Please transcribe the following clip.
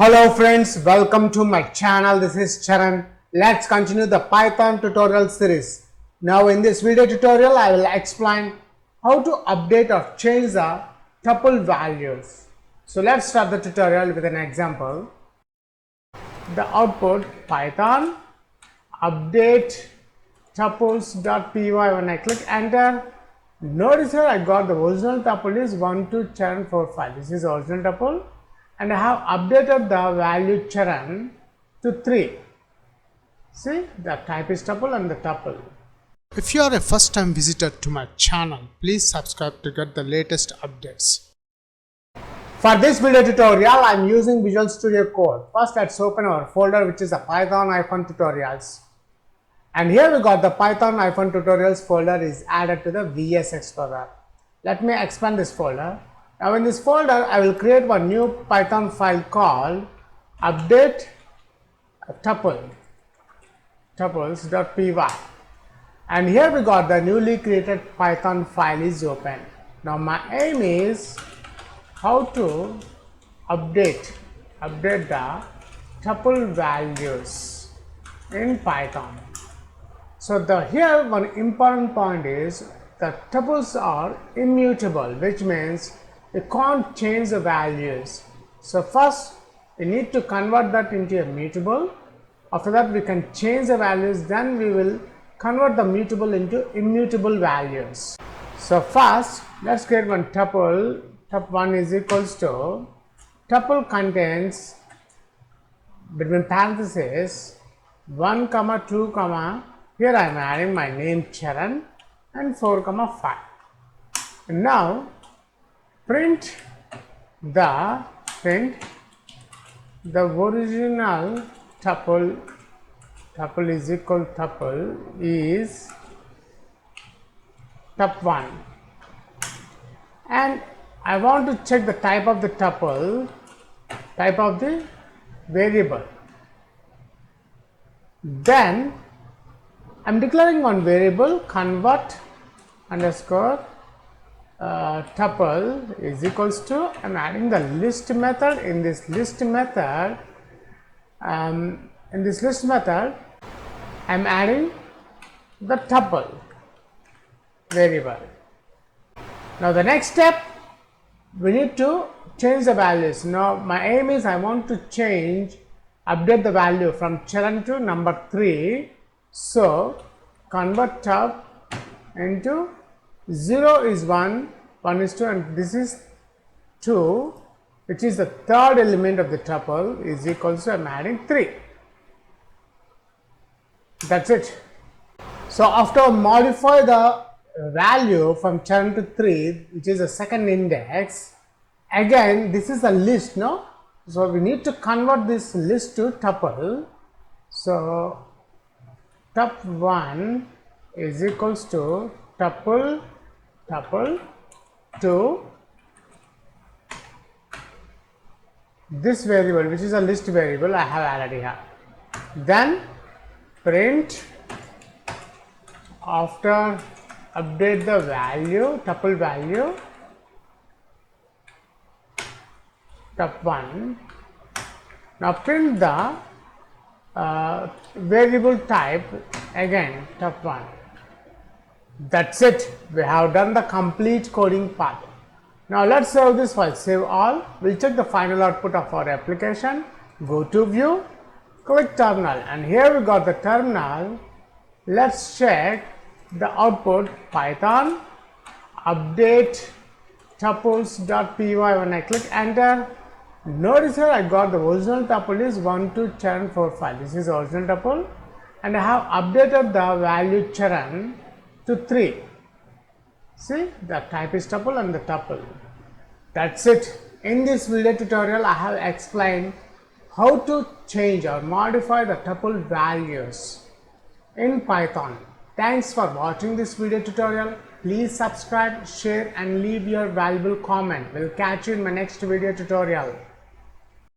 Hello friends, welcome to my channel. This is Charan. Let's continue the Python tutorial series. Now in this video tutorial, I will explain how to update or change the tuple values. So let's start the tutorial with an example. The output Python update tuples.py. When I click enter, notice here I got the original tuple is 1, 2, Charan, 4, 5. This is original tuple. And I have updated the value Charan to 3. See, the type is tuple and the tuple. If you are a first time visitor to my channel, please subscribe to get the latest updates. For this video tutorial, I am using Visual Studio Code. First, let's open our folder which is the Python-tutorials. And here we got the Python-tutorials folder is added to the VS Explorer. Let me expand this folder. Now in this folder, I will create one new Python file called update tuples.py, and here we got the newly created Python file is open. Now my aim is how to update the tuple values in Python. So here one important point is the tuples are immutable, which means you can't change the values. So first we need to convert that into a mutable. After that we can change the values, then we will convert the mutable into immutable values. So first let's create one tuple. Tup1 is equals to tuple contains between parentheses 1, 2, here I am adding my name Charan and 4, 5. And now print the original tuple is equal tuple is tup1, and I want to check the type of the tuple, type of the variable. Then I am declaring one variable convert underscore tuple is equals to, I am adding the list method. In this list method I am adding the tuple variable. Now the next step, we need to change the values. Now my aim is I want to update the value from Charan to number 3. So convert tup into 0 is 1, 1 is 2, and this is 2, which is the third element of the tuple, is equals to I am adding 3. That's it. So after modify the value from Charan to 3, which is the second index, again this is a list, no? So we need to convert this list to tuple. So tup1 is equals to tuple to this variable, which is a list variable I have added here. Then print after update the value, tuple value tup1. Now print the variable type again tup1. That's it. We have done the complete coding part. Now let's save this file. Save all. We'll check the final output of our application. Go to view, click terminal, and here we got the terminal. Let's check the output Python update tuples.py. When I click enter, notice here I got the original tuple is 1, 2, Charan, 4, 5. This is original tuple, and I have updated the value Charan to 3. See, the type is tuple and the tuple. That's it. In this video tutorial, I have explained how to change or modify the tuple values in Python. Thanks for watching this video tutorial. Please subscribe, share and leave your valuable comment. We'll catch you in my next video tutorial.